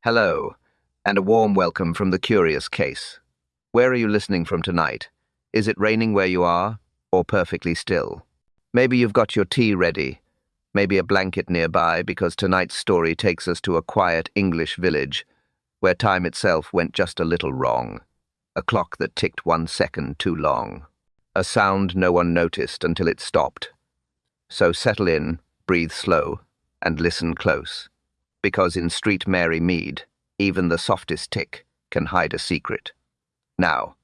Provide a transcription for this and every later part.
Hello, and a warm welcome from the Curious Case. Where are you listening from tonight? Is it raining where you are, or perfectly still? Maybe you've got your tea ready, maybe a blanket nearby, because tonight's story takes us to a quiet English village where time itself went just a little wrong. A clock that ticked 1 second too long. A sound no one noticed until it stopped. So settle in, breathe slow, and listen close. Because in Street Mary Mead, even the softest tick can hide a secret. Now,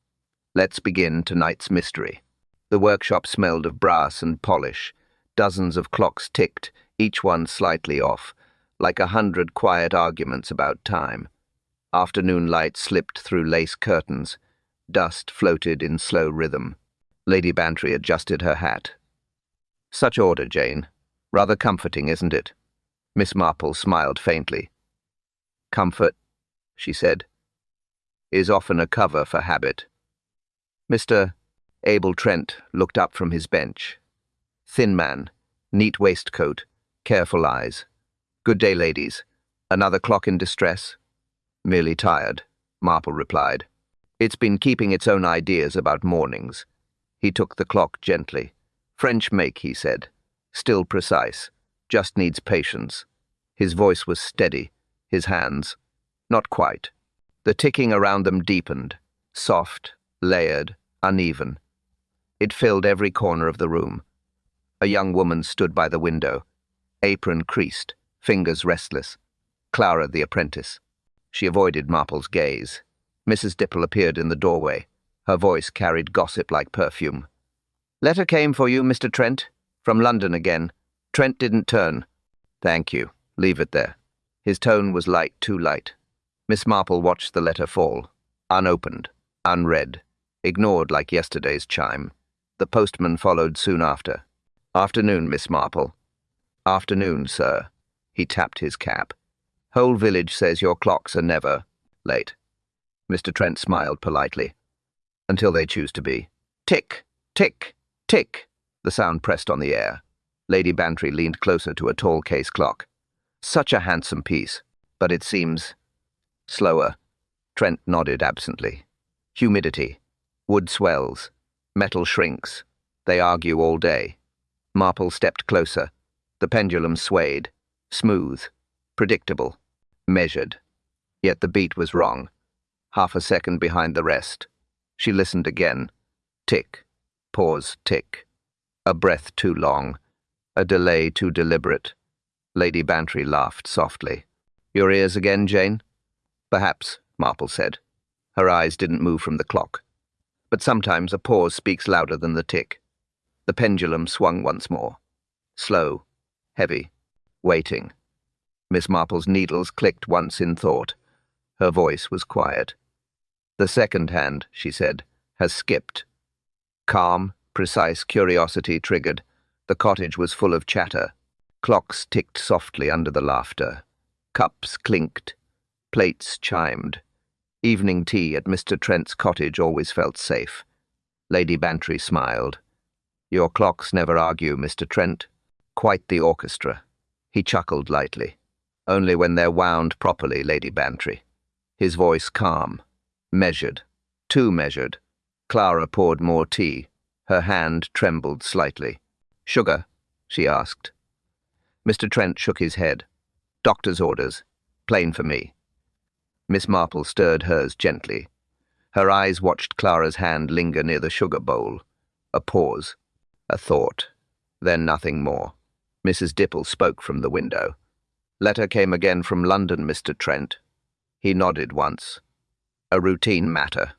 let's begin tonight's mystery. The workshop smelled of brass and polish. Dozens of clocks ticked, each one slightly off, like 100 quiet arguments about time. Afternoon light slipped through lace curtains. Dust floated in slow rhythm. Lady Bantry adjusted her hat. Such order, Jane. Rather comforting, isn't it? Miss Marple smiled faintly. Comfort, she said, is often a cover for habit. Mr. Abel Trent looked up from his bench. Thin man, neat waistcoat, careful eyes. Good day, ladies. Another clock in distress? Merely tired, Marple replied. It's been keeping its own ideas about mornings. He took the clock gently. French make, he said. Still precise. Just needs patience. His voice was steady, his hands, not quite. The ticking around them deepened, soft, layered, uneven. It filled every corner of the room. A young woman stood by the window, apron creased, fingers restless. Clara, the apprentice. She avoided Marple's gaze. Mrs. Dipple appeared in the doorway. Her voice carried gossip like perfume. Letter came for you, Mr. Trent. From London again. Trent didn't turn. Thank you. Leave it there. His tone was light, too light. Miss Marple watched the letter fall. Unopened, unread, ignored like yesterday's chime. The postman followed soon after. Afternoon, Miss Marple. Afternoon, sir. He tapped his cap. Whole village says your clocks are never late. Mr. Trent smiled politely. Until they choose to be. Tick, tick, tick. The sound pressed on the air. Lady Bantry leaned closer to a tall case clock. Such a handsome piece, but it seems slower. Trent nodded absently. Humidity. Wood swells. Metal shrinks. They argue all day. Marple stepped closer. The pendulum swayed. Smooth. Predictable. Measured. Yet the beat was wrong. Half a second behind the rest. She listened again. Tick. Pause. Tick. A breath too long. A delay too deliberate. Lady Bantry laughed softly. Your ears again, Jane? Perhaps, Marple said. Her eyes didn't move from the clock. But sometimes a pause speaks louder than the tick. The pendulum swung once more. Slow, heavy, waiting. Miss Marple's needles clicked once in thought. Her voice was quiet. The second hand, she said, has skipped. Calm, precise curiosity triggered. The cottage was full of chatter. Clocks ticked softly under the laughter. Cups clinked. Plates chimed. Evening tea at Mr. Trent's cottage always felt safe. Lady Bantry smiled. Your clocks never argue, Mr. Trent. Quite the orchestra. He chuckled lightly. Only when they're wound properly, Lady Bantry. His voice calm. Measured. Too measured. Clara poured more tea. Her hand trembled slightly. Sugar? She asked. Mr. Trent shook his head. Doctor's orders. Plain for me. Miss Marple stirred hers gently. Her eyes watched Clara's hand linger near the sugar bowl. A pause. A thought. Then nothing more. Mrs. Dipple spoke from the window. Letter came again from London, Mr. Trent. He nodded once. A routine matter.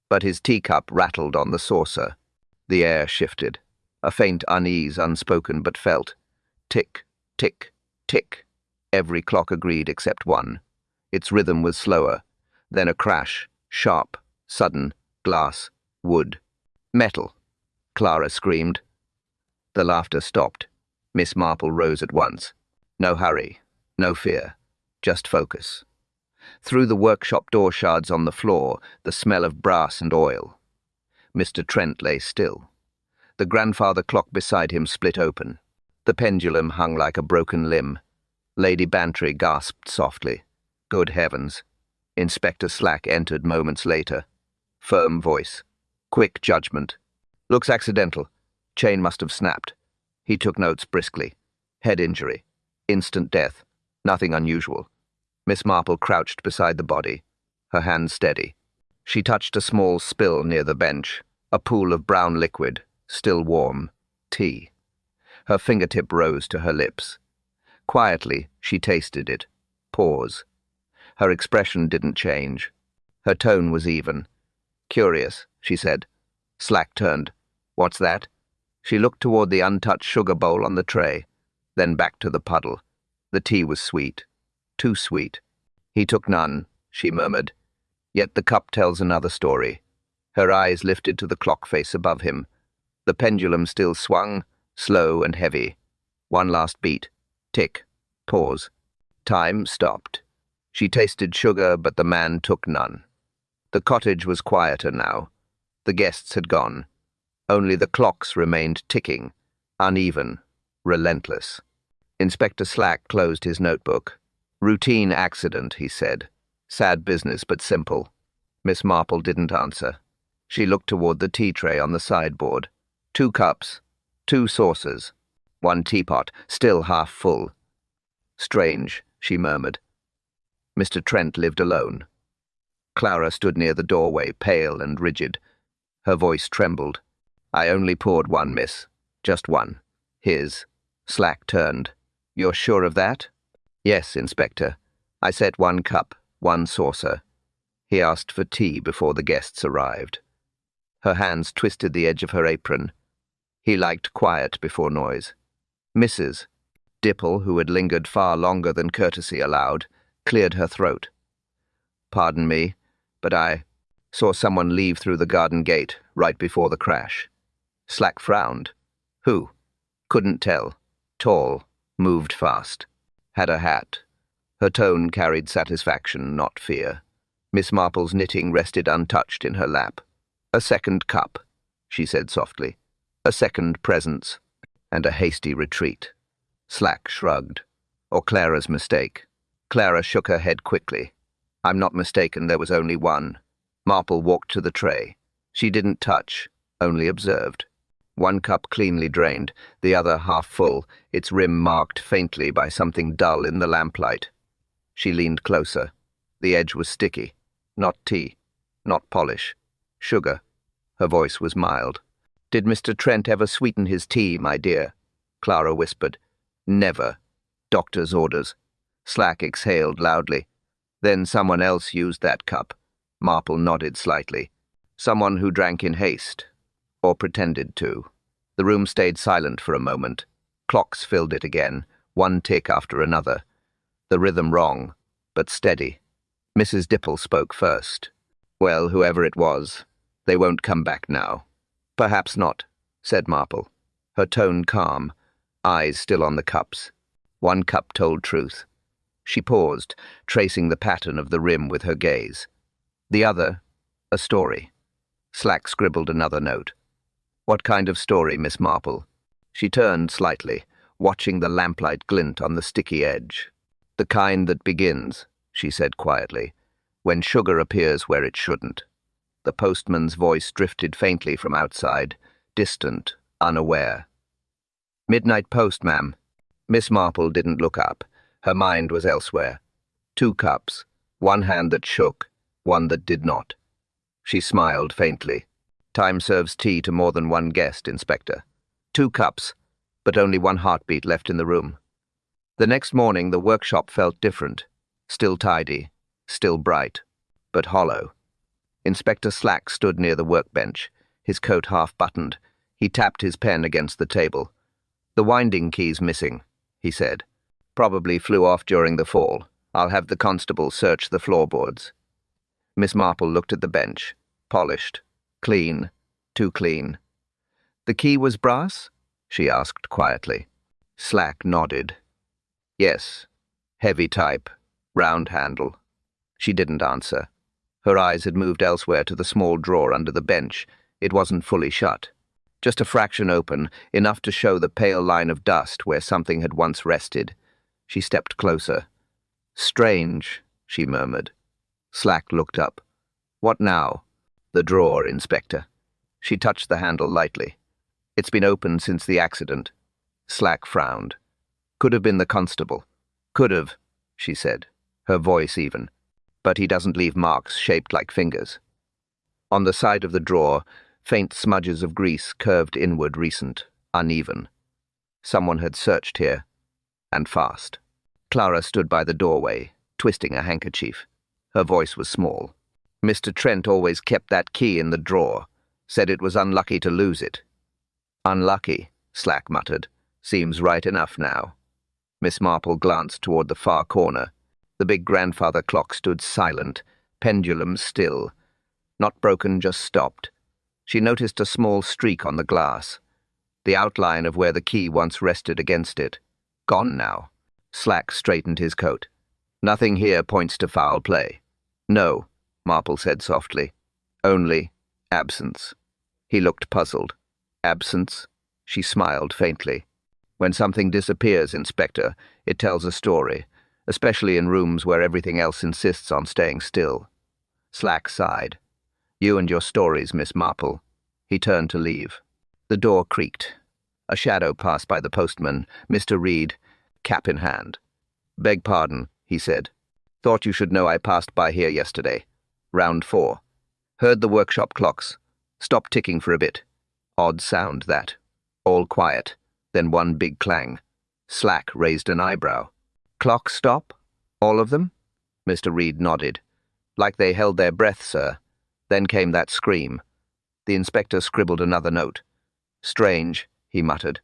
But his teacup rattled on the saucer. The air shifted. A faint unease, unspoken but felt. Tick, tick, tick. Every clock agreed except one. Its rhythm was slower. Then a crash, sharp, sudden, glass, wood. Metal, Clara screamed. The laughter stopped. Miss Marple rose at once. No hurry, no fear, just focus. Through the workshop door shards on the floor, the smell of brass and oil. Mr. Trent lay still. The grandfather clock beside him split open. The pendulum hung like a broken limb. Lady Bantry gasped softly. Good heavens. Inspector Slack entered moments later. Firm voice. Quick judgment. Looks accidental. Chain must have snapped. He took notes briskly. Head injury. Instant death. Nothing unusual. Miss Marple crouched beside the body, her hands steady. She touched a small spill near the bench, a pool of brown liquid, still warm. Tea. Her fingertip rose to her lips. Quietly, she tasted it. Pause. Her expression didn't change. Her tone was even. Curious, she said. Slack turned. What's that? She looked toward the untouched sugar bowl on the tray, then back to the puddle. The tea was sweet. Too sweet. He took none, she murmured. Yet the cup tells another story. Her eyes lifted to the clock face above him. The pendulum still swung, slow and heavy. One last beat. Tick. Pause. Time stopped. She tasted sugar, but the man took none. The cottage was quieter now. The guests had gone. Only the clocks remained ticking, uneven, relentless. Inspector Slack closed his notebook. Routine accident, he said. Sad business, but simple. Miss Marple didn't answer. She looked toward the tea tray on the sideboard. 2 cups, 2 saucers, 1 teapot, still half full. Strange, she murmured. Mr. Trent lived alone. Clara stood near the doorway, pale and rigid. Her voice trembled. I only poured 1, miss. Just 1. His. Slack turned. You're sure of that? Yes, Inspector. I set 1 cup, 1 saucer. He asked for tea before the guests arrived. Her hands twisted the edge of her apron. He liked quiet before noise. Mrs. Dipple, who had lingered far longer than courtesy allowed, cleared her throat. Pardon me, but I saw someone leave through the garden gate right before the crash. Slack frowned. Who? Couldn't tell. Tall, moved fast. Had a hat. Her tone carried satisfaction, not fear. Miss Marple's knitting rested untouched in her lap. A second cup, she said softly. A second presence, and a hasty retreat. Slack shrugged. Or Clara's mistake. Clara shook her head quickly. I'm not mistaken, there was only 1. Marple walked to the tray. She didn't touch, only observed. 1 cup cleanly drained, the other half full, its rim marked faintly by something dull in the lamplight. She leaned closer. The edge was sticky. Not tea. Not polish. Sugar. Her voice was mild. Did Mr. Trent ever sweeten his tea, my dear? Clara whispered. Never. Doctor's orders. Slack exhaled loudly. Then someone else used that cup. Marple nodded slightly. Someone who drank in haste. Or pretended to. The room stayed silent for a moment. Clocks filled it again, 1 tick after another. The rhythm wrong, but steady. Mrs. Dipple spoke first. Well, whoever it was, they won't come back now. Perhaps not, said Marple, her tone calm, eyes still on the cups. 1 cup told truth. She paused, tracing the pattern of the rim with her gaze. The other, a story. Slack scribbled another note. What kind of story, Miss Marple? She turned slightly, watching the lamplight glint on the sticky edge. The kind that begins, she said quietly, when sugar appears where it shouldn't. The postman's voice drifted faintly from outside, distant, unaware. Midnight post, ma'am. Miss Marple didn't look up. Her mind was elsewhere. 2 cups, 1 hand that shook, 1 that did not. She smiled faintly. Time serves tea to more than 1 guest, Inspector. 2 cups, but only 1 heartbeat left in the room. The next morning the workshop felt different. Still tidy, still bright, but hollow. Inspector Slack stood near the workbench, his coat half-buttoned. He tapped his pen against the table. The winding key's missing, he said. Probably flew off during the fall. I'll have the constable search the floorboards. Miss Marple looked at the bench. Polished. Clean. Too clean. The key was brass? She asked quietly. Slack nodded. Yes. Heavy type. Round handle. She didn't answer. Her eyes had moved elsewhere to the small drawer under the bench. It wasn't fully shut. Just a fraction open, enough to show the pale line of dust where something had once rested. She stepped closer. Strange, she murmured. Slack looked up. What now? The drawer, Inspector. She touched the handle lightly. It's been open since the accident. Slack frowned. Could have been the constable. Could have, she said, her voice even. But he doesn't leave marks shaped like fingers. On the side of the drawer, faint smudges of grease curved inward, recent, uneven. Someone had searched here, and fast. Clara stood by the doorway, twisting a handkerchief. Her voice was small. Mr. Trent always kept that key in the drawer, said it was unlucky to lose it. Unlucky, Slack muttered. Seems right enough now. Miss Marple glanced toward the far corner. The big grandfather clock stood silent, pendulum still. Not broken, just stopped. She noticed a small streak on the glass, the outline of where the key once rested against it. Gone now. Slack straightened his coat. Nothing here points to foul play. No, Marple said softly. Only absence. He looked puzzled. Absence? She smiled faintly. When something disappears, Inspector, it tells a story, especially in rooms where everything else insists on staying still. Slack sighed. You and your stories, Miss Marple. He turned to leave. The door creaked. A shadow passed by the postman, Mr. Reed, cap in hand. Beg pardon, he said. Thought you should know I passed by here yesterday. Round 4. Heard the workshop clocks. Stopped ticking for a bit. Odd sound, that. All quiet. Then one big clang. Slack raised an eyebrow. Clocks stop? All of them? Mr. Reed nodded. Like they held their breath, sir. Then came that scream. The inspector scribbled another note. Strange, he muttered.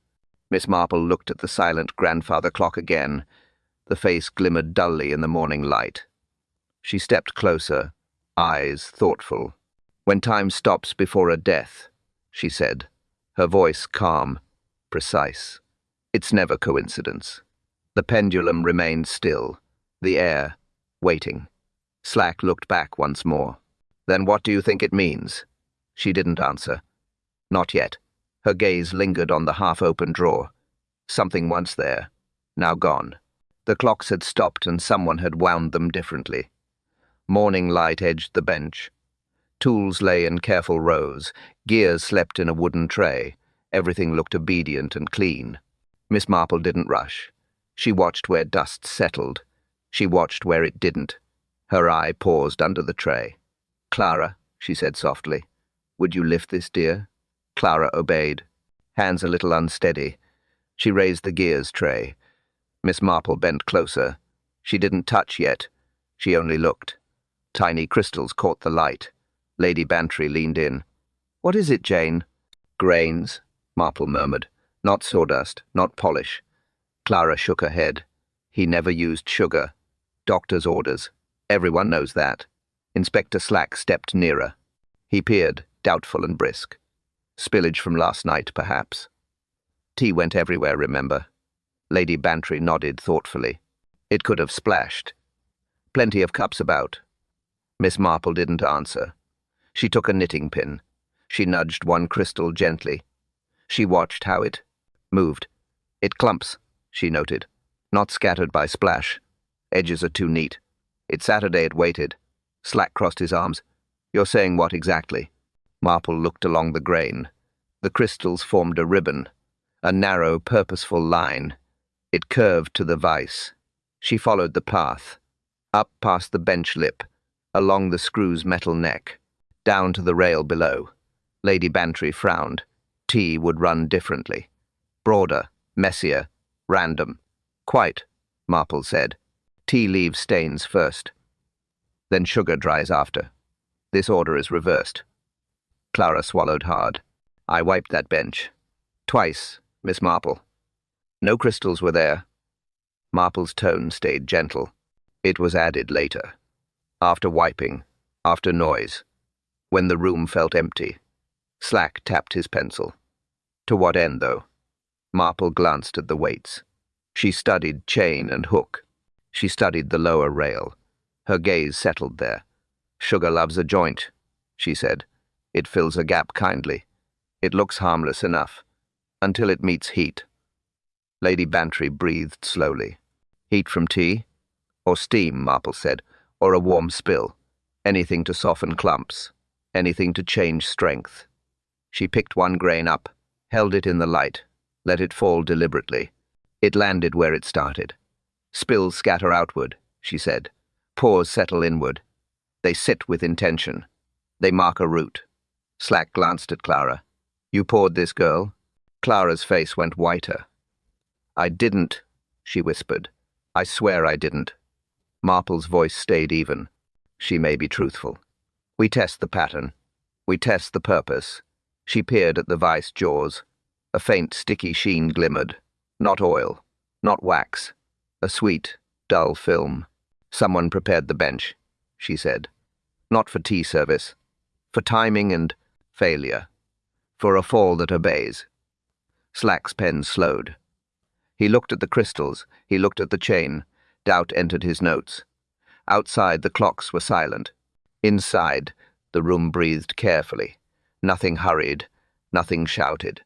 Miss Marple looked at the silent grandfather clock again. The face glimmered dully in the morning light. She stepped closer, eyes thoughtful. When time stops before a death, she said, her voice calm, precise. It's never coincidence. The pendulum remained still, the air waiting. Slack looked back once more. Then what do you think it means? She didn't answer. Not yet. Her gaze lingered on the half-open drawer. Something once there, now gone. The clocks had stopped and someone had wound them differently. Morning light edged the bench. Tools lay in careful rows. Gears slept in a wooden tray. Everything looked obedient and clean. Miss Marple didn't rush. She watched where dust settled. She watched where it didn't. Her eye paused under the tray. Clara, she said softly, would you lift this, dear? Clara obeyed, hands a little unsteady. She raised the gears tray. Miss Marple bent closer. She didn't touch yet. She only looked. Tiny crystals caught the light. Lady Bantry leaned in. What is it, Jane? Grains, Marple murmured. Not sawdust, not polish. Clara shook her head. He never used sugar. Doctor's orders. Everyone knows that. Inspector Slack stepped nearer. He peered, doubtful and brisk. Spillage from last night, perhaps. Tea went everywhere, remember? Lady Bantry nodded thoughtfully. It could have splashed. Plenty of cups about. Miss Marple didn't answer. She took a knitting pin. She nudged one crystal gently. She watched how it moved. It clumps, she noted. Not scattered by splash. Edges are too neat. It's Saturday it waited. Slack crossed his arms. You're saying what exactly? Marple looked along the grain. The crystals formed a ribbon, a narrow, purposeful line. It curved to the vise. She followed the path, up past the bench lip, along the screw's metal neck, down to the rail below. Lady Bantry frowned. Tea would run differently. Broader, messier, random. Quite, Marple said. Tea leaves stains first. Then sugar dries after. This order is reversed. Clara swallowed hard. I wiped that bench. Twice, Miss Marple. No crystals were there. Marple's tone stayed gentle. It was added later. After wiping, after noise, when the room felt empty. Slack tapped his pencil. To what end, though? Marple glanced at the weights. She studied chain and hook. She studied the lower rail. Her gaze settled there. Sugar loves a joint, she said. It fills a gap kindly. It looks harmless enough, until it meets heat. Lady Bantry breathed slowly. Heat from tea? Or steam, Marple said. or a warm spill. Anything to soften clumps. Anything to change strength. She picked one grain up, held it in the light, let it fall deliberately. It landed where it started. Spills scatter outward, she said. Pores settle inward. They sit with intention. They mark a route. Slack glanced at Clara. You poured this, girl? Clara's face went whiter. I didn't, she whispered. I swear I didn't. Marple's voice stayed even. She may be truthful. We test the pattern. We test the purpose. She peered at the vice jaws. A faint, sticky sheen glimmered. Not oil. Not wax. A sweet, dull film. Someone prepared the bench, she said. Not for tea service. For timing and failure. For a fall that obeys. Slack's pen slowed. He looked at the crystals. He looked at the chain. Doubt entered his notes. Outside, the clocks were silent. Inside, the room breathed carefully. Nothing hurried. Nothing shouted.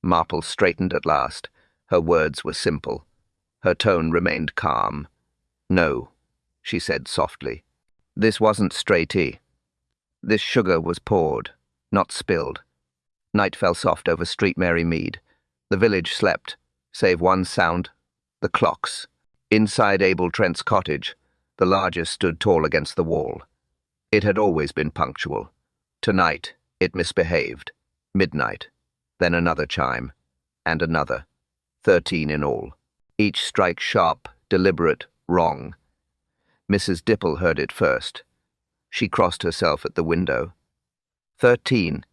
Marple straightened at last. Her words were simple. Her tone remained calm. No, she said softly. This wasn't stray tea. This sugar was poured, not spilled. Night fell soft over Street Mary Mead. The village slept, save one sound, the clocks. Inside Abel Trent's cottage, the largest stood tall against the wall. It had always been punctual. Tonight, it misbehaved. Midnight. Then another chime. And another. 13 in all. Each strike sharp, deliberate, wrong. Mrs. Dipple heard it first. She crossed herself at the window. 13.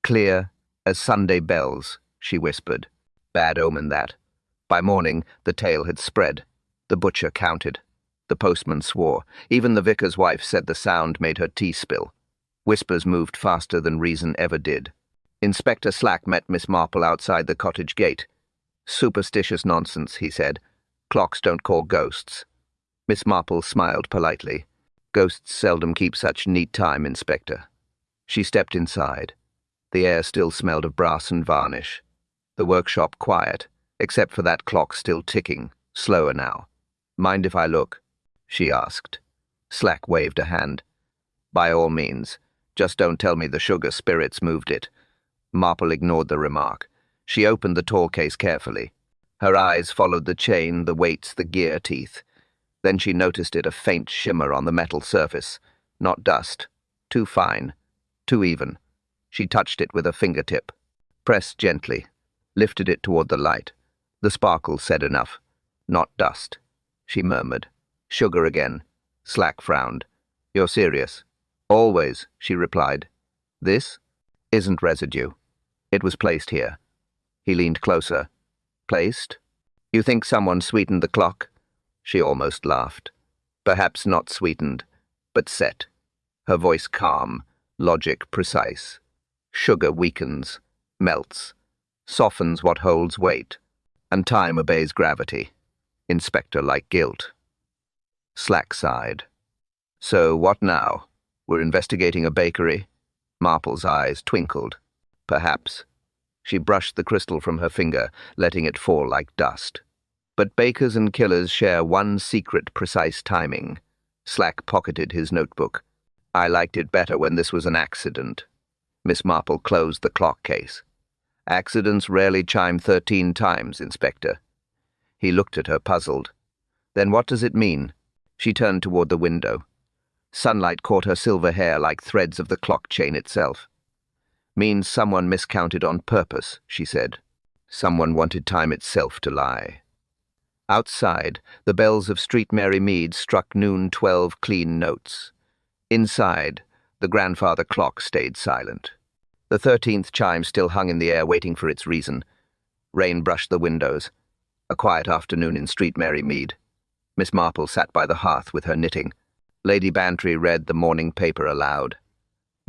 Clear as Sunday bells, she whispered. Bad omen, that. By morning, the tale had spread. The butcher counted. The postman swore. Even the vicar's wife said the sound made her tea spill. Whispers moved faster than reason ever did. Inspector Slack met Miss Marple outside the cottage gate. Superstitious nonsense, he said. Clocks don't call ghosts. Miss Marple smiled politely. Ghosts seldom keep such neat time, Inspector. She stepped inside. The air still smelled of brass and varnish. The workshop quiet, except for that clock still ticking, slower now. Mind if I look? She asked. Slack waved a hand. By all means. Just don't tell me the sugar spirits moved it. Marple ignored the remark. She opened the tall case carefully. Her eyes followed the chain, the weights, the gear teeth. Then she noticed a faint shimmer on the metal surface. Not dust. Too fine. Too even. She touched it with a fingertip. Pressed gently. Lifted it toward the light. The sparkle said enough. Not dust. She murmured. Sugar again. Slack frowned. You're serious? Always, she replied. This isn't residue. It was placed here. He leaned closer. Placed? You think someone sweetened the clock? She almost laughed. Perhaps not sweetened, but set. Her voice calm, logic precise. Sugar weakens, melts, softens what holds weight, and time obeys gravity. Inspector-like guilt. Slack sighed. So what now? We're investigating a bakery? Marple's eyes twinkled. Perhaps. She brushed the crystal from her finger, letting it fall like dust. But bakers and killers share one secret, precise timing. Slack pocketed his notebook. I liked it better when this was an accident. Miss Marple closed the clock case. Accidents rarely chime 13 times, Inspector. He looked at her, puzzled. Then what does it mean? She turned toward the window. Sunlight caught her silver hair like threads of the clock chain itself. Means someone miscounted on purpose, she said. Someone wanted time itself to lie. Outside, the bells of Street Mary Mead struck noon 12 clean notes. Inside, the grandfather clock stayed silent. The 13th chime still hung in the air, waiting for its reason. Rain brushed the windows. A quiet afternoon in Street Mary Mead. Miss Marple sat by the hearth with her knitting. Lady Bantry read the morning paper aloud.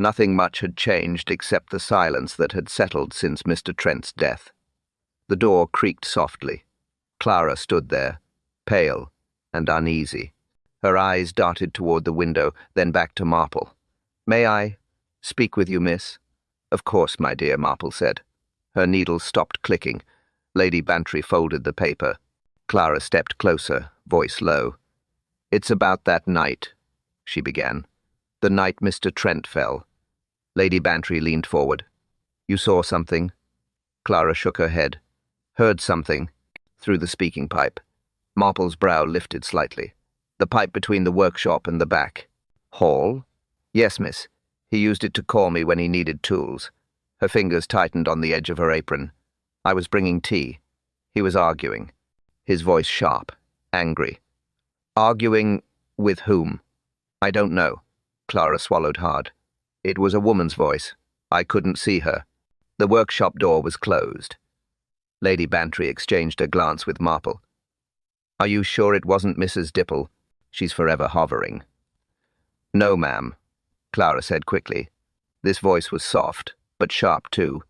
Nothing much had changed except the silence that had settled since Mr. Trent's death. The door creaked softly. Clara stood there, pale and uneasy. Her eyes darted toward the window, then back to Marple. May I speak with you, miss? Of course, my dear, Marple said. Her needle stopped clicking. Lady Bantry folded the paper. Clara stepped closer, voice low. It's about that night. she began. "The night Mr. Trent fell." Lady Bantry leaned forward. "You saw something?" Clara shook her head. "Heard something?" Through the speaking pipe. Marple's brow lifted slightly. "The pipe between the workshop and the back hall?" "Yes, miss. He used it to call me when he needed tools." Her fingers tightened on the edge of her apron. "I was bringing tea. He was arguing." His voice sharp, angry. "Arguing with whom?" "I don't know." Clara swallowed hard. It was a woman's voice. I couldn't see her. The workshop door was closed. Lady Bantry exchanged a glance with Marple. "Are you sure it wasn't Mrs. Dipple? She's forever hovering." "No, ma'am," Clara said quickly. This voice was soft, but sharp too,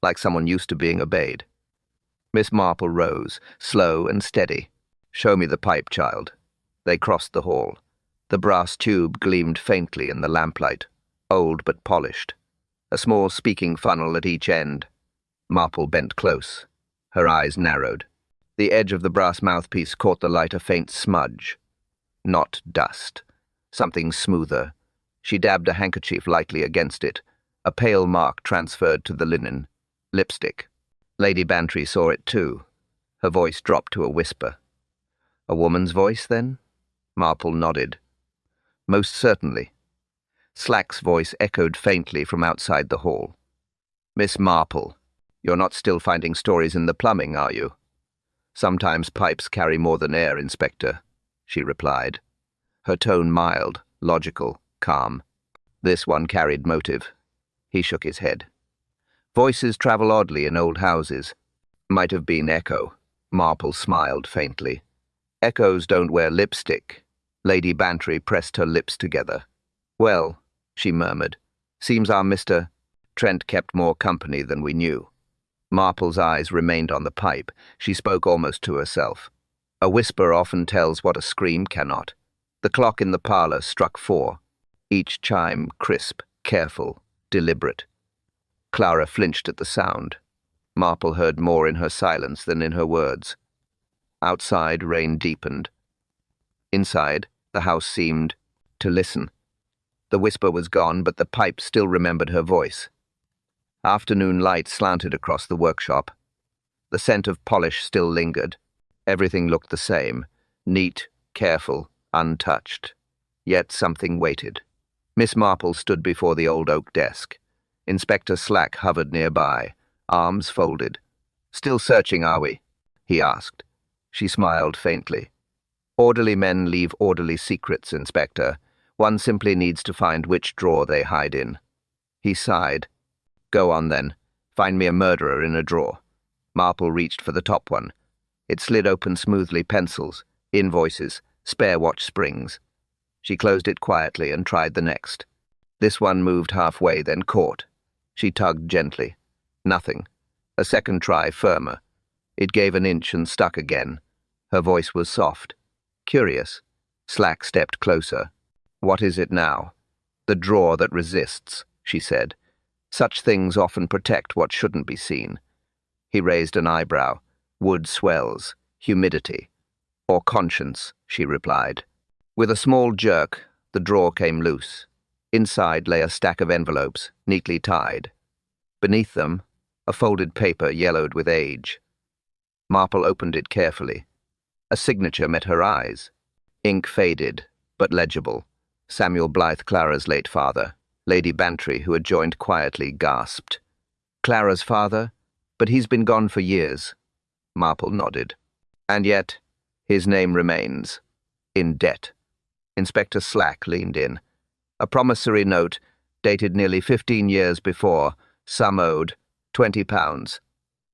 like someone used to being obeyed. Miss Marple rose, slow and steady. "Show me the pipe, child." They crossed the hall. The brass tube gleamed faintly in the lamplight, old but polished. A small speaking funnel at each end. Marple bent close. Her eyes narrowed. The edge of the brass mouthpiece caught the light a faint smudge. Not dust. Something smoother. She dabbed a handkerchief lightly against it. A pale mark transferred to the linen. Lipstick. Lady Bantry saw it too. Her voice dropped to a whisper. "A woman's voice, then?" Marple nodded. "Most certainly." Slack's voice echoed faintly from outside the hall. "Miss Marple, you're not still finding stories in the plumbing, are you?" "Sometimes pipes carry more than air, Inspector," she replied. Her tone mild, logical, calm. This one carried motive. He shook his head. "Voices travel oddly in old houses. Might have been echo." Marple smiled faintly. "Echoes don't wear lipstick." Lady Bantry pressed her lips together. "Well," she murmured, "seems our Mr. Trent kept more company than we knew." Marple's eyes remained on the pipe. She spoke almost to herself. "A whisper often tells what a scream cannot." The clock in the parlour struck 4, each chime crisp, careful, deliberate. Clara flinched at the sound. Marple heard more in her silence than in her words. Outside, rain deepened. Inside, the house seemed to listen. The whisper was gone, but the pipe still remembered her voice. Afternoon light slanted across the workshop. The scent of polish still lingered. Everything looked the same, neat, careful, untouched. Yet something waited. Miss Marple stood before the old oak desk. Inspector Slack hovered nearby, arms folded. "Still searching, are we?" he asked. She smiled faintly. "Orderly men leave orderly secrets, Inspector. One simply needs to find which drawer they hide in." He sighed. "Go on, then. Find me a murderer in a drawer." Marple reached for the top one. It slid open smoothly, pencils, invoices, spare watch springs. She closed it quietly and tried the next. This one moved halfway, then caught. She tugged gently. Nothing. A second try, firmer. It gave an inch and stuck again. Her voice was soft. Curious. Slack stepped closer. "What is it now?" "The drawer that resists," she said. "Such things often protect what shouldn't be seen." He raised an eyebrow. "Wood swells. Humidity." "Or conscience," she replied. With a small jerk, the drawer came loose. Inside lay a stack of envelopes, neatly tied. Beneath them, a folded paper yellowed with age. Marple opened it carefully. A signature met her eyes. Ink faded, but legible. Samuel Blythe, Clara's late father. Lady Bantry, who had joined quietly, gasped. "Clara's father? But he's been gone for years." Marple nodded. "And yet, his name remains. In debt." Inspector Slack leaned in. A promissory note, dated nearly 15 years before, sum owed, £20,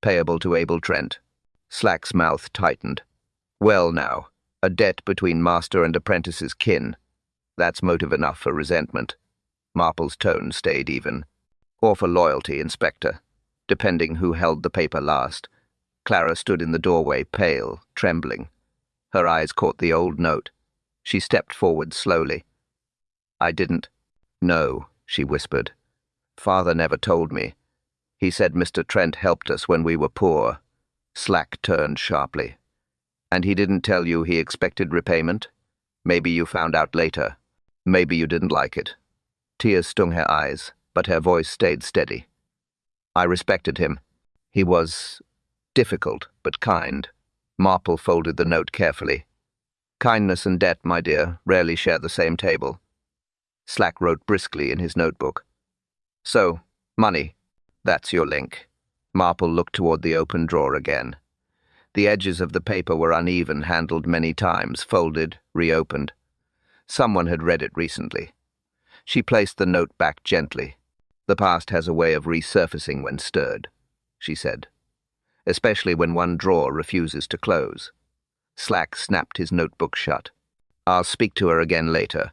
payable to Abel Trent. Slack's mouth tightened. "Well now, a debt between master and apprentice's kin. That's motive enough for resentment." Marple's tone stayed even. "Or for loyalty, Inspector, depending who held the paper last." Clara stood in the doorway, pale, trembling. Her eyes caught the old note. She stepped forward slowly. "I didn't." "No," she whispered. "Father never told me. He said Mr. Trent helped us when we were poor." Slack turned sharply. "And he didn't tell you he expected repayment? Maybe you found out later." Maybe you didn't like it. Tears stung her eyes, but her voice stayed steady. I respected him. He was difficult, but kind. Marple folded the note carefully. Kindness and debt, my dear, rarely share the same table. Slack wrote briskly in his notebook. So, money. That's your link. Marple looked toward the open drawer again. The edges of the paper were uneven, handled many times, folded, reopened. Someone had read it recently. She placed the note back gently. The past has a way of resurfacing when stirred, she said, especially when one drawer refuses to close. Slack snapped his notebook shut. I'll speak to her again later.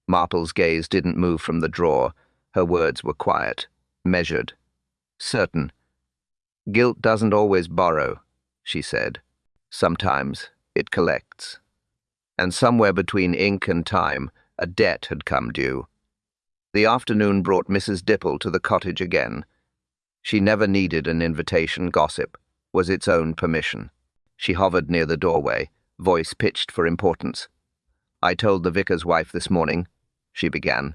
Marple's gaze didn't move from the drawer. Her words were quiet, measured, certain. Guilt doesn't always borrow, she said. Sometimes it collects. And somewhere between ink and time, a debt had come due. The afternoon brought Mrs. Dipple to the cottage again. She never needed an invitation. Gossip was its own permission. She hovered near the doorway, voice pitched for importance. I told the vicar's wife this morning, she began.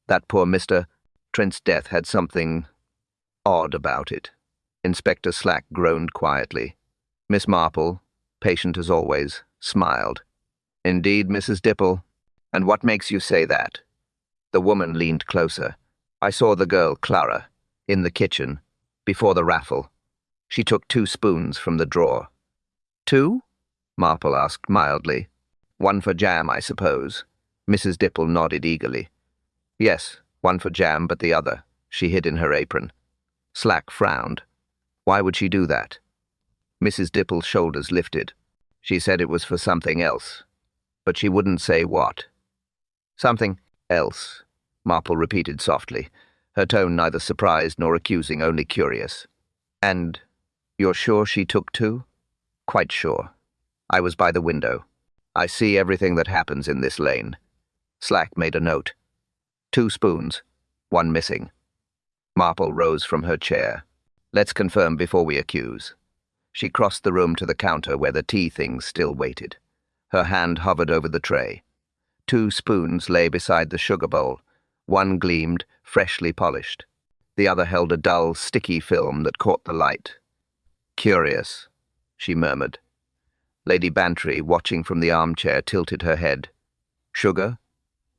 That poor Mr. Trent's death had something odd about it. Inspector Slack groaned quietly. Miss Marple, patient as always, smiled. Indeed, Mrs. Dipple. And what makes you say that? The woman leaned closer. I saw the girl, Clara, in the kitchen, before the raffle. She took 2 spoons from the drawer. 2? Marple asked mildly. One for jam, I suppose. Mrs. Dipple nodded eagerly. Yes, one for jam, but the other, she hid in her apron. Slack frowned. Why would she do that? Mrs. Dipple's shoulders lifted. She said it was for something else, but she wouldn't say what. Something else, Marple repeated softly, her tone neither surprised nor accusing, only curious. And you're sure she took 2? Quite sure. I was by the window. I see everything that happens in this lane. Slack made a note. 2 spoons, 1 missing. Marple rose from her chair. Let's confirm before we accuse. She crossed the room to the counter where the tea things still waited. Her hand hovered over the tray. 2 spoons lay beside the sugar bowl. One gleamed, freshly polished. The other held a dull, sticky film that caught the light. Curious, she murmured. Lady Bantry, watching from the armchair, tilted her head. Sugar?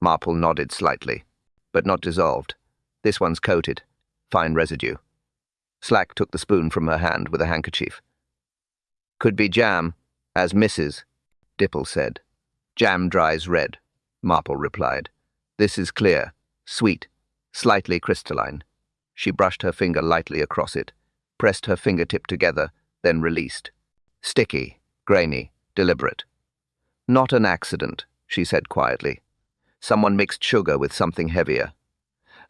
Marple nodded slightly, but not dissolved. This one's coated. Fine residue. Slack took the spoon from her hand with a handkerchief. Could be jam, as Mrs. Dipple said. Jam dries red, Marple replied. This is clear, sweet, slightly crystalline. She brushed her finger lightly across it, pressed her fingertip together, then released. Sticky, grainy, deliberate. Not an accident, she said quietly. Someone mixed sugar with something heavier.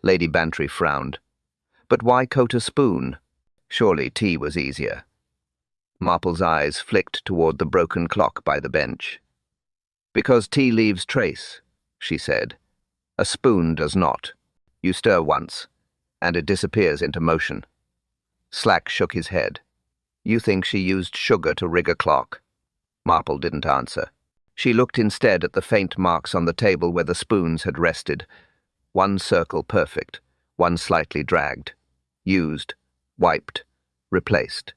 Lady Bantry frowned. But why coat a spoon? Surely tea was easier. Marple's eyes flicked toward the broken clock by the bench. Because tea leaves trace, she said. A spoon does not. You stir once, and it disappears into motion. Slack shook his head. You think she used sugar to rig a clock? Marple didn't answer. She looked instead at the faint marks on the table where the spoons had rested. One circle perfect, one slightly dragged. Used, wiped, replaced.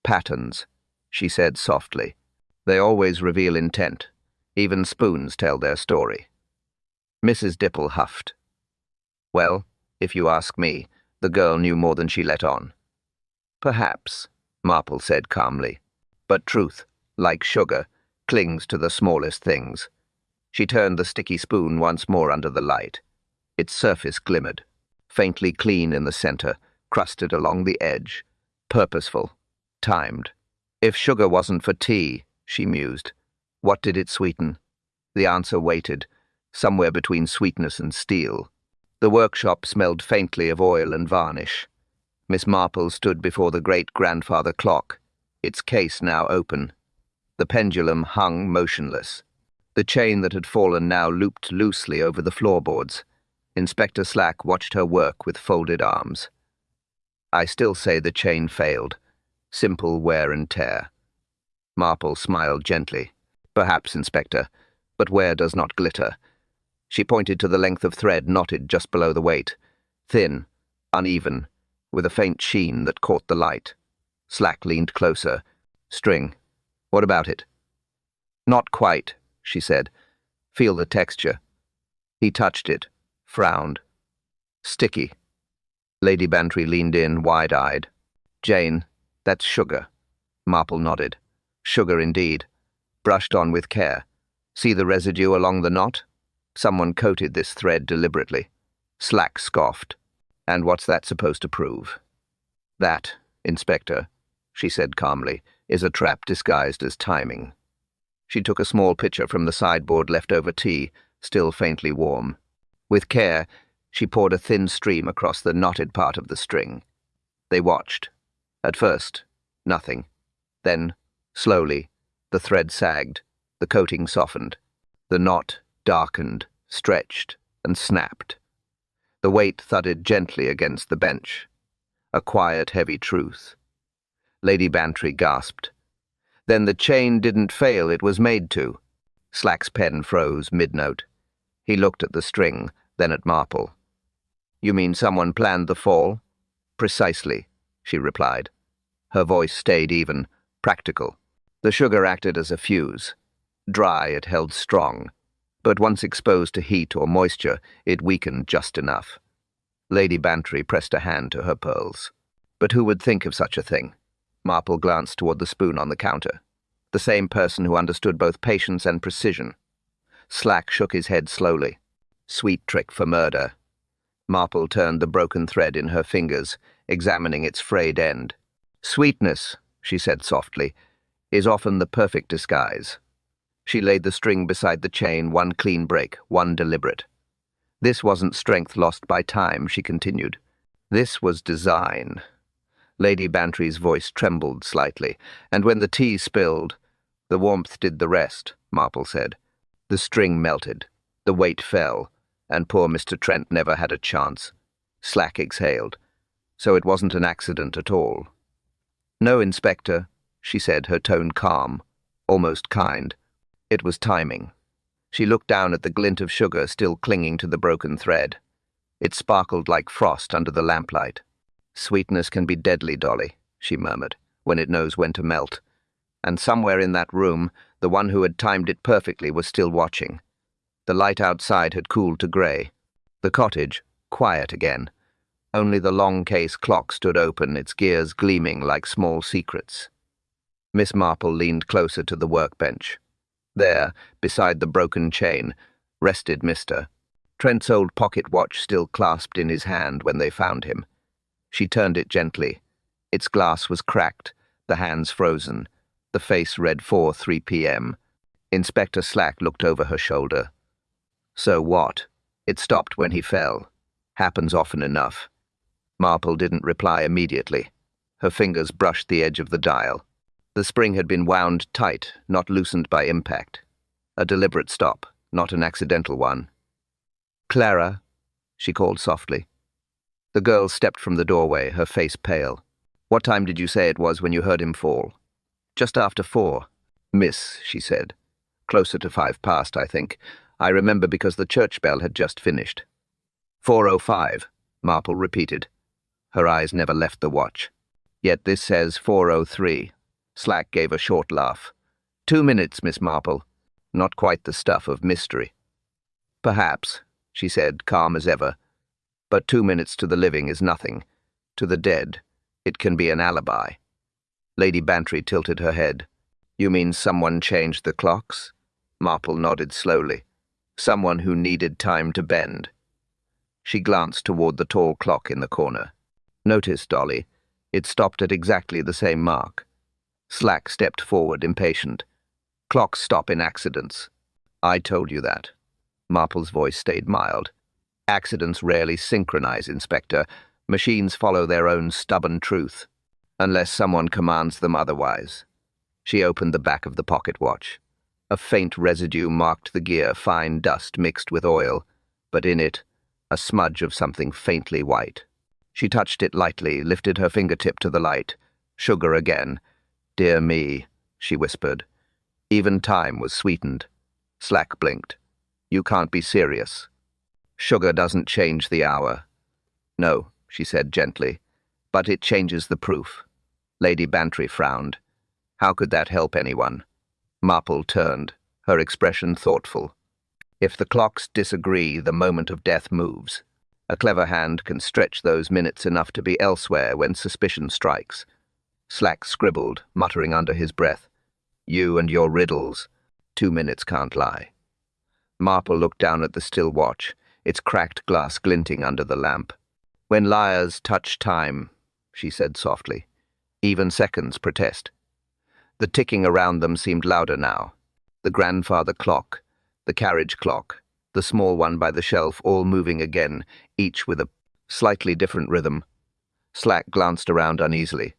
Patterns, she said softly. They always reveal intent. Even spoons tell their story. Mrs. Dipple huffed. Well, if you ask me, the girl knew more than she let on. Perhaps, Marple said calmly. But truth, like sugar, clings to the smallest things. She turned the sticky spoon once more under the light. Its surface glimmered, faintly clean in the center, crusted along the edge, purposeful, timed. If sugar wasn't for tea, she mused, what did it sweeten? The answer waited, somewhere between sweetness and steel. The workshop smelled faintly of oil and varnish. Miss Marple stood before the great-grandfather clock, its case now open. The pendulum hung motionless. The chain that had fallen now looped loosely over the floorboards. Inspector Slack watched her work with folded arms. I still say the chain failed. Simple wear and tear. Marple smiled gently. Perhaps, Inspector, but wear does not glitter. She pointed to the length of thread knotted just below the weight. Thin, uneven, with a faint sheen that caught the light. Slack leaned closer. String. What about it? Not quite, she said. Feel the texture. He touched it, frowned. Sticky. Lady Bantry leaned in, wide-eyed. Jane, that's sugar. Marple nodded. Sugar indeed. Brushed on with care. See the residue along the knot? Someone coated this thread deliberately. Slack scoffed. And what's that supposed to prove? That, Inspector, she said calmly, is a trap disguised as timing. She took a small pitcher from the sideboard leftover tea, still faintly warm. With care, she poured a thin stream across the knotted part of the string. They watched. At first, nothing. Then, slowly, the thread sagged, the coating softened. The knot darkened, stretched, and snapped. The weight thudded gently against the bench. A quiet, heavy truth. Lady Bantry gasped. Then the chain didn't fail, it was made to. Slack's pen froze mid-note. He looked at the string, then at Marple. You mean someone planned the fall? Precisely, she replied. Her voice stayed even, practical. The sugar acted as a fuse. Dry, it held strong. But once exposed to heat or moisture, it weakened just enough. Lady Bantry pressed a hand to her pearls. But who would think of such a thing? Marple glanced toward the spoon on the counter. The same person who understood both patience and precision. Slack shook his head slowly. Sweet trick for murder. Marple turned the broken thread in her fingers, examining its frayed end. Sweetness, she said softly, is often the perfect disguise. She laid the string beside the chain, one clean break, one deliberate. This wasn't strength lost by time, she continued. This was design. Lady Bantry's voice trembled slightly, and when the tea spilled, the warmth did the rest, Marple said. The string melted, the weight fell, and poor Mr. Trent never had a chance. Slack exhaled. So it wasn't an accident at all. No, Inspector, she said, her tone calm, almost kind. It was timing. She looked down at the glint of sugar still clinging to the broken thread. It sparkled like frost under the lamplight. Sweetness can be deadly, Dolly, she murmured, when it knows when to melt. And somewhere in that room, the one who had timed it perfectly was still watching. The light outside had cooled to grey. The cottage, quiet again. Only the long case clock stood open, its gears gleaming like small secrets. Miss Marple leaned closer to the workbench. There, beside the broken chain, rested Mr. Trent's old pocket watch still clasped in his hand when they found him. She turned it gently. Its glass was cracked, the hands frozen. The face read 4:03 p.m. Inspector Slack looked over her shoulder. So what? It stopped when he fell. Happens often enough. Marple didn't reply immediately. Her fingers brushed the edge of the dial. The spring had been wound tight, not loosened by impact. A deliberate stop, not an accidental one. Clara, she called softly. The girl stepped from the doorway, her face pale. What time did you say it was when you heard him fall? Just after 4. Miss, she said. Closer to 5 past, I think. I remember because the church bell had just finished. 4:05, Marple repeated. Her eyes never left the watch. Yet this says 4:03. Slack gave a short laugh. 2 minutes, Miss Marple. Not quite the stuff of mystery. Perhaps, she said, calm as ever. But 2 minutes to the living is nothing. To the dead, it can be an alibi. Lady Bantry tilted her head. You mean someone changed the clocks? Marple nodded slowly. Someone who needed time to bend. She glanced toward the tall clock in the corner. Notice, Dolly, it stopped at exactly the same mark. Slack stepped forward, impatient. Clocks stop in accidents. I told you that. Marple's voice stayed mild. Accidents rarely synchronize, Inspector. Machines follow their own stubborn truth, unless someone commands them otherwise. She opened the back of the pocket watch. A faint residue marked the gear, fine dust mixed with oil, but in it, a smudge of something faintly white. She touched it lightly, lifted her fingertip to the light. Sugar again. Dear me, she whispered. Even time was sweetened. Slack blinked. You can't be serious. Sugar doesn't change the hour. No, she said gently, but it changes the proof. Lady Bantry frowned. How could that help anyone? Marple turned, her expression thoughtful. If the clocks disagree, the moment of death moves. A clever hand can stretch those minutes enough to be elsewhere when suspicion strikes. Slack scribbled, muttering under his breath. You and your riddles. 2 minutes can't lie. Marple looked down at the still watch, its cracked glass glinting under the lamp. When liars touch time, she said softly. Even seconds protest. The ticking around them seemed louder now. The grandfather clock, the carriage clock, the small one by the shelf, all moving again, each with a slightly different rhythm. Slack glanced around uneasily.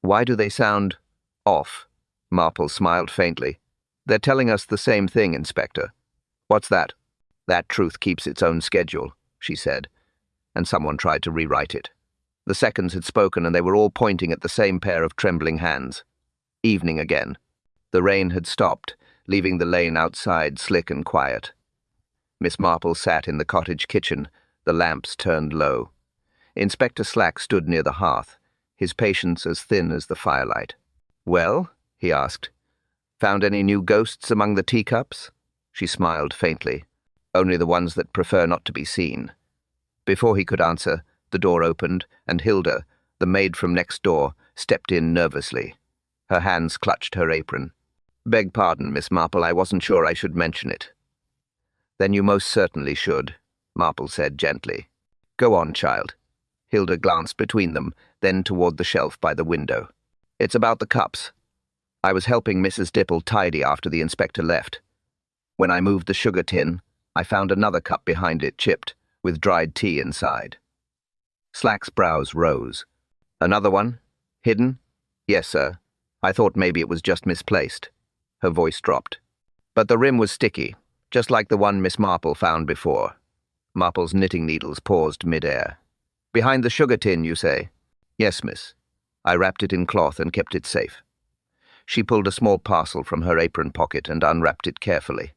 Why do they sound off? Marple smiled faintly. They're telling us the same thing, Inspector. What's that? That truth keeps its own schedule, she said, and someone tried to rewrite it. The seconds had spoken and they were all pointing at the same pair of trembling hands. Evening again. The rain had stopped, leaving the lane outside slick and quiet. Miss Marple sat in the cottage kitchen, the lamps turned low. Inspector Slack stood near the hearth, his patience as thin as the firelight. Well, he asked, found any new ghosts among the teacups? She smiled faintly. Only the ones that prefer not to be seen. Before he could answer, the door opened, and Hilda, the maid from next door, stepped in nervously. Her hands clutched her apron. Beg pardon, Miss Marple, I wasn't sure I should mention it. Then you most certainly should, Marple said gently. Go on, child. Hilda glanced between them, then toward the shelf by the window. It's about the cups. I was helping Mrs. Dipple tidy after the inspector left. When I moved the sugar tin, I found another cup behind it chipped, with dried tea inside. Slack's brows rose. Another one? Hidden? Yes, sir. I thought maybe it was just misplaced. Her voice dropped. But the rim was sticky, just like the one Miss Marple found before. Marple's knitting needles paused mid-air. Behind the sugar tin, you say? Yes, miss. I wrapped it in cloth and kept it safe. She pulled a small parcel from her apron pocket and unwrapped it carefully.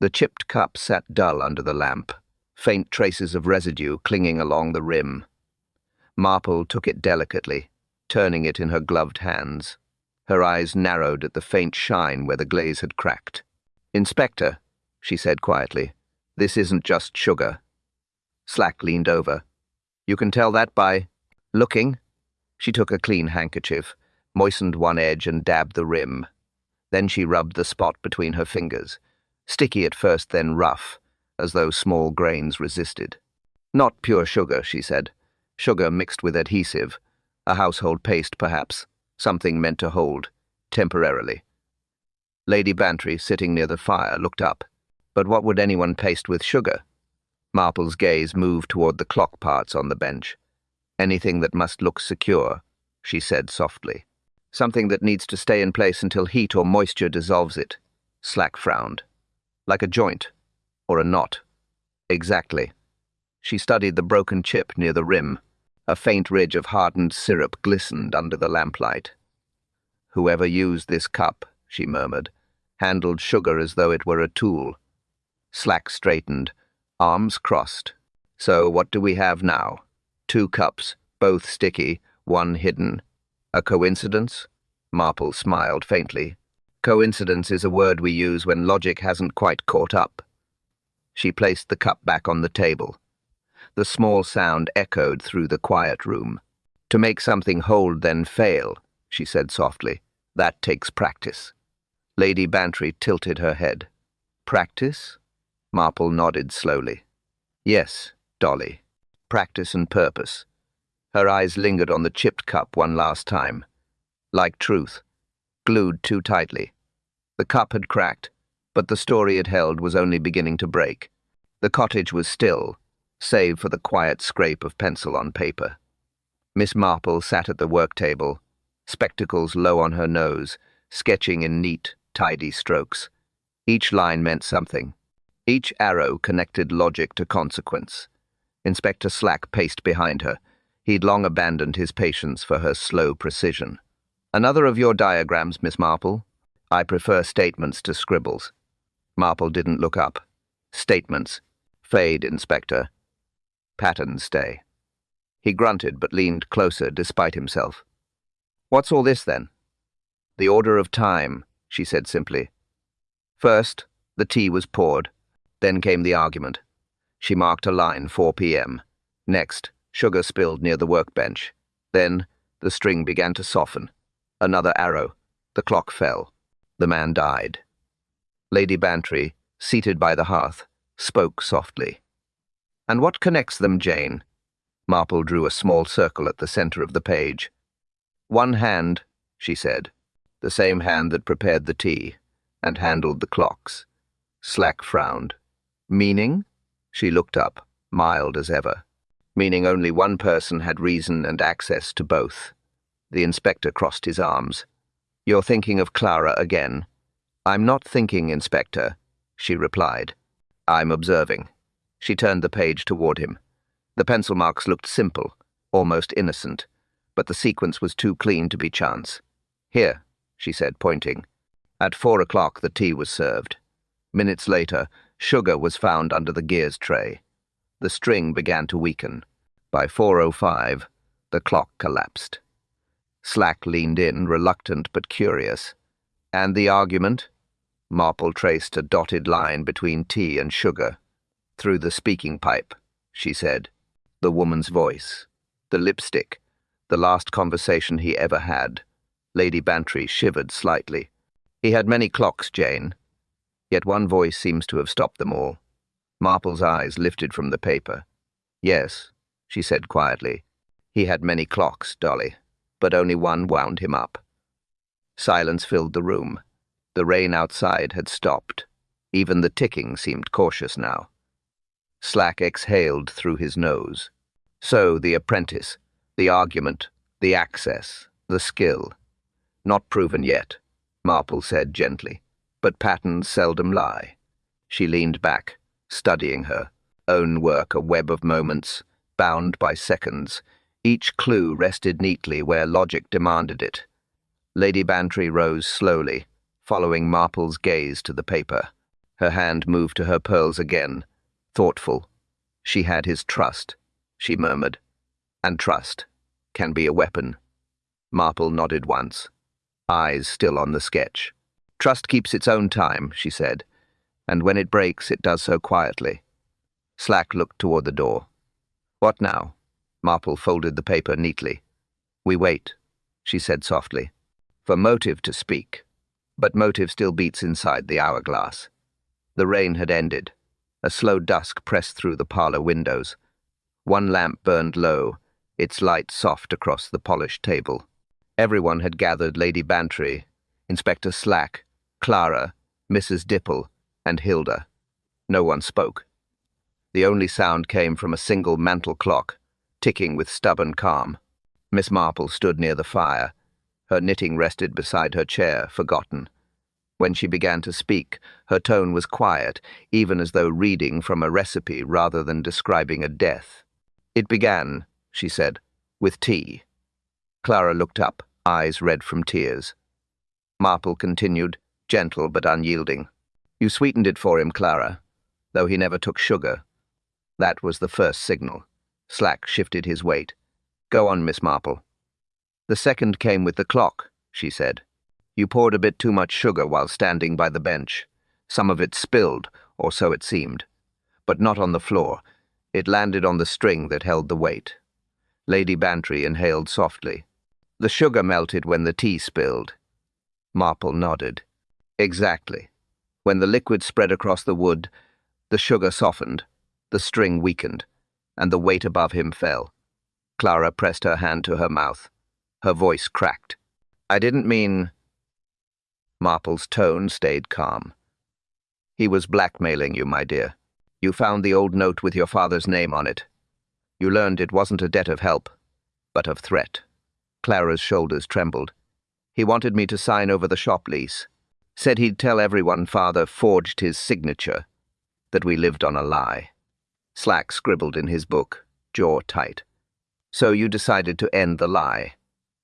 The chipped cup sat dull under the lamp, faint traces of residue clinging along the rim. Marple took it delicately, turning it in her gloved hands. Her eyes narrowed at the faint shine where the glaze had cracked. Inspector, she said quietly, this isn't just sugar. Slack leaned over. You can tell that by looking. She took a clean handkerchief, moistened one edge and dabbed the rim. Then she rubbed the spot between her fingers, sticky at first, then rough, as though small grains resisted. Not pure sugar, she said. Sugar mixed with adhesive. A household paste, perhaps. Something meant to hold, temporarily. Lady Bantry, sitting near the fire, looked up. But what would anyone paste with sugar? Marple's gaze moved toward the clock parts on the bench. Anything that must look secure, she said softly. Something that needs to stay in place until heat or moisture dissolves it. Slack frowned. Like a joint, or a knot. Exactly. She studied the broken chip near the rim. A faint ridge of hardened syrup glistened under the lamplight. Whoever used this cup, she murmured, handled sugar as though it were a tool. Slack straightened, arms crossed. So what do we have now? 2 cups, both sticky, one hidden. A coincidence? Marple smiled faintly. Coincidence is a word we use when logic hasn't quite caught up. She placed the cup back on the table. The small sound echoed through the quiet room. To make something hold then fail, she said softly, that takes practice. Lady Bantry tilted her head. Practice? Marple nodded slowly. Yes, Dolly. Practice and purpose. Her eyes lingered on the chipped cup one last time. Like truth, glued too tightly. The cup had cracked, but the story it held was only beginning to break. The cottage was still, save for the quiet scrape of pencil on paper. Miss Marple sat at the work table, spectacles low on her nose, sketching in neat, tidy strokes. Each line meant something. Each arrow connected logic to consequence. Inspector Slack paced behind her. He'd long abandoned his patience for her slow precision. Another of your diagrams, Miss Marple? I prefer statements to scribbles. Marple didn't look up. Statements. Fade, Inspector. Patterns stay. He grunted but leaned closer despite himself. What's all this then? The order of time, she said simply. First, the tea was poured. Then came the argument. She marked a line, 4 p.m. Next, sugar spilled near the workbench. Then, the string began to soften. Another arrow. The clock fell. The man died. Lady Bantry, seated by the hearth, spoke softly. And what connects them, Jane? Marple drew a small circle at the center of the page. One hand, she said, the same hand that prepared the tea and handled the clocks. Slack frowned. Meaning? She looked up, mild as ever. Meaning only one person had reason and access to both. The inspector crossed his arms. You're thinking of Clara again. I'm not thinking, Inspector, she replied. I'm observing. She turned the page toward him. The pencil marks looked simple, almost innocent, but the sequence was too clean to be chance. Here, she said, pointing. At 4 o'clock the tea was served. Minutes later, sugar was found under the gears tray. The string began to weaken. By 4:05, the clock collapsed. Slack leaned in, reluctant but curious. And the argument? Marple traced a dotted line between tea and sugar. Through the speaking pipe, she said. The woman's voice. The lipstick. The last conversation he ever had. Lady Bantry shivered slightly. He had many clocks, Jane. Yet one voice seems to have stopped them all. Marple's eyes lifted from the paper. Yes, she said quietly. He had many clocks, Dolly, but only one wound him up. Silence filled the room. The rain outside had stopped. Even the ticking seemed cautious now. Slack exhaled through his nose. So the apprentice, the argument, the access, the skill. Not proven yet, Marple said gently, but patterns seldom lie. She leaned back, studying her own work, a web of moments, bound by seconds. Each clue rested neatly where logic demanded it. Lady Bantry rose slowly, following Marple's gaze to the paper. Her hand moved to her pearls again, thoughtful. She had his trust, she murmured. And trust can be a weapon. Marple nodded once, eyes still on the sketch. Trust keeps its own time, she said, and when it breaks, it does so quietly. Slack looked toward the door. What now? Marple folded the paper neatly. We wait, she said softly, for motive to speak. But motive still beats inside the hourglass. The rain had ended. A slow dusk pressed through the parlor windows. One lamp burned low, its light soft across the polished table. Everyone had gathered: Lady Bantry, Inspector Slack, Clara, Mrs. Dipple, and Hilda. No one spoke. The only sound came from a single mantel clock, ticking with stubborn calm. Miss Marple stood near the fire. Her knitting rested beside her chair, forgotten. When she began to speak, her tone was quiet, even as though reading from a recipe rather than describing a death. It began, she said, with tea. Clara looked up, eyes red from tears. Marple continued, gentle but unyielding. You sweetened it for him, Clara, though he never took sugar. That was the first signal. Slack shifted his weight. Go on, Miss Marple. The second came with the clock, she said. You poured a bit too much sugar while standing by the bench. Some of it spilled, or so it seemed. But not on the floor. It landed on the string that held the weight. Lady Bantry inhaled softly. The sugar melted when the tea spilled. Marple nodded. Exactly. When the liquid spread across the wood, the sugar softened, the string weakened, and the weight above him fell. Clara pressed her hand to her mouth. Her voice cracked. I didn't mean... Marple's tone stayed calm. He was blackmailing you, my dear. You found the old note with your father's name on it. You learned it wasn't a debt of help, but of threat. Clara's shoulders trembled. He wanted me to sign over the shop lease. Said he'd tell everyone father forged his signature, that we lived on a lie. Slack scribbled in his book, jaw tight. So you decided to end the lie.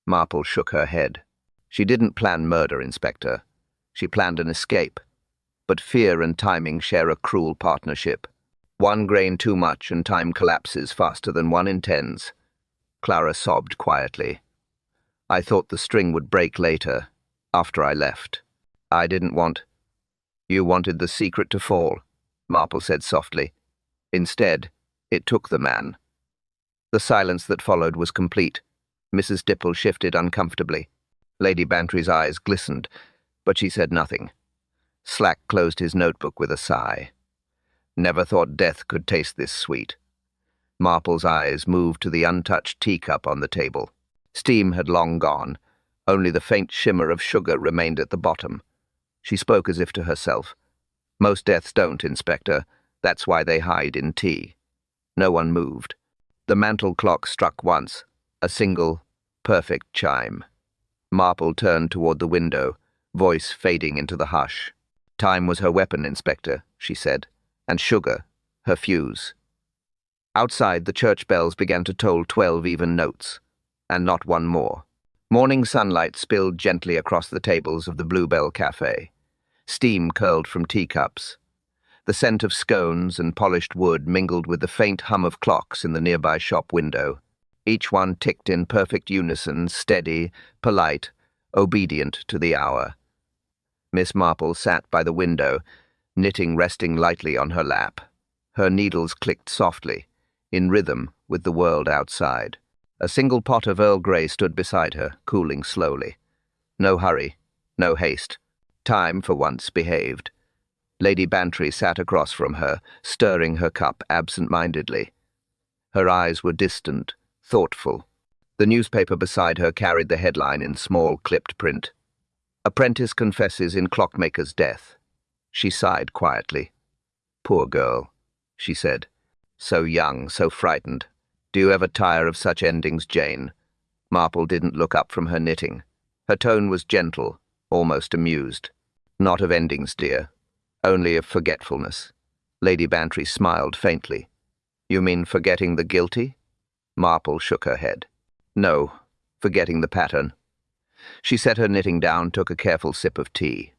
Marple shook her head. She didn't plan murder, Inspector. She planned an escape. but fear and timing share a cruel partnership. One grain too much and time collapses faster than one intends. Clara sobbed quietly. I thought the string would break later, after I left. I didn't want— You wanted the secret to fall, Marple said softly. Instead, it took the man. The silence that followed was complete. Mrs. Dipple shifted uncomfortably. Lady Bantry's eyes glistened, but she said nothing. Slack closed his notebook with a sigh. Never thought death could taste this sweet. Marple's eyes moved to the untouched teacup on the table. Steam had long gone. Only the faint shimmer of sugar remained at the bottom. She spoke as if to herself. Most deaths don't, Inspector. That's why they hide in tea. No one moved. The mantel clock struck once, a single, perfect chime. Marple turned toward the window, voice fading into the hush. Time was her weapon, Inspector, she said, and sugar, her fuse. Outside, the church bells began to toll 12 even notes, and not one more. Morning sunlight spilled gently across the tables of the Bluebell Cafe. Steam curled from teacups. The scent of scones and polished wood mingled with the faint hum of clocks in the nearby shop window. Each one ticked in perfect unison, steady, polite, obedient to the hour. Miss Marple sat by the window, knitting resting lightly on her lap. Her needles clicked softly, in rhythm with the world outside. A single pot of Earl Grey stood beside her, cooling slowly. No hurry, no haste. Time, for once, behaved. Lady Bantry sat across from her, stirring her cup absent-mindedly. Her eyes were distant, thoughtful. The newspaper beside her carried the headline in small, clipped print. Apprentice confesses in clockmaker's death. She sighed quietly. Poor girl, she said. So young, so frightened. Do you ever tire of such endings, Jane? Marple didn't look up from her knitting. Her tone was gentle, almost amused. Not of endings, dear. Only of forgetfulness. Lady Bantry smiled faintly. You mean forgetting the guilty? Marple shook her head. No, forgetting the pattern. She set her knitting down, took a careful sip of tea.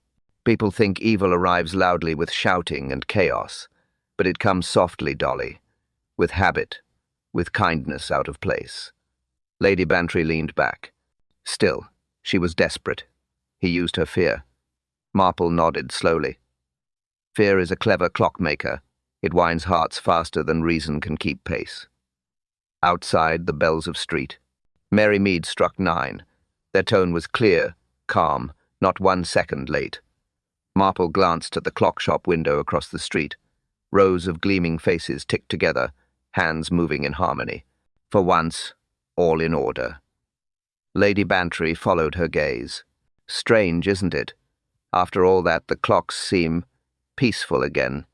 People think evil arrives loudly with shouting and chaos, but it comes softly, Dolly, with habit, with kindness out of place. Lady Bantry leaned back. Still, she was desperate. He used her fear. Marple nodded slowly. Fear is a clever clockmaker. It winds hearts faster than reason can keep pace. Outside, the bells of street. Mary Mead struck 9. Their tone was clear, calm, not 1 second late. Marple glanced at the clock shop window across the street. Rows of gleaming faces ticked together, hands moving in harmony. For once, all in order. Lady Bantry followed her gaze. Strange, isn't it? After all that, the clocks seem peaceful again.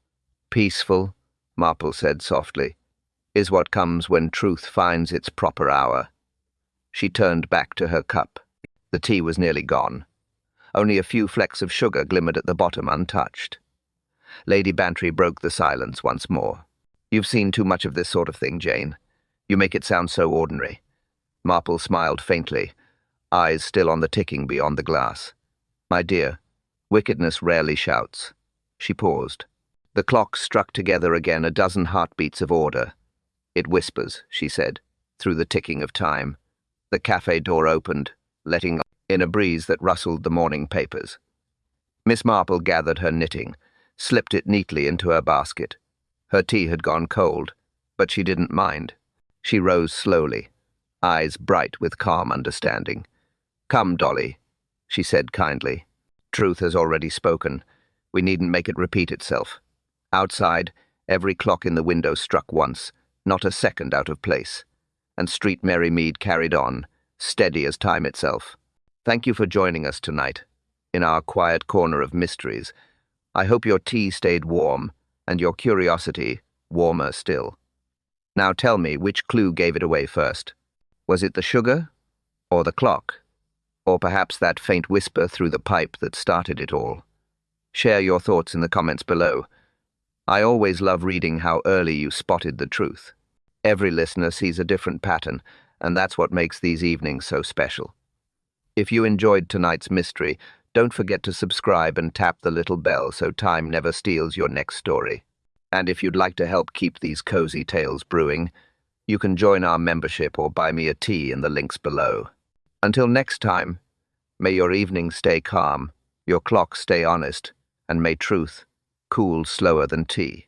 Peaceful, Marple said softly, is what comes when truth finds its proper hour. She turned back to her cup. The tea was nearly gone. Only a few flecks of sugar glimmered at the bottom untouched. Lady Bantry broke the silence once more. You've seen too much of this sort of thing, Jane. You make it sound so ordinary. Marple smiled faintly, eyes still on the ticking beyond the glass. My dear, wickedness rarely shouts. She paused. The clocks struck together again, a dozen heartbeats of order. It whispers, she said, through the ticking of time. The cafe door opened, letting in a breeze that rustled the morning papers. Miss Marple gathered her knitting, slipped it neatly into her basket. Her tea had gone cold, but she didn't mind. She rose slowly, eyes bright with calm understanding. Come, Dolly, she said kindly. Truth has already spoken. We needn't make it repeat itself. Outside, every clock in the window struck once, not a second out of place. And Street Mary Mead carried on, steady as time itself. Thank you for joining us tonight, in our quiet corner of mysteries. I hope your tea stayed warm, and your curiosity warmer still. Now tell me, which clue gave it away first? Was it the sugar, or the clock, or perhaps that faint whisper through the pipe that started it all? Share your thoughts in the comments below. I always love reading how early you spotted the truth. Every listener sees a different pattern, and that's what makes these evenings so special. If you enjoyed tonight's mystery, Don't forget to subscribe and tap the little bell so time never steals your next story. And if you'd like to help keep these cozy tales brewing, you can join our membership or buy me a tea in the links below. Until next time, may your evening stay calm, your clock stay honest, and may truth cool slower than tea.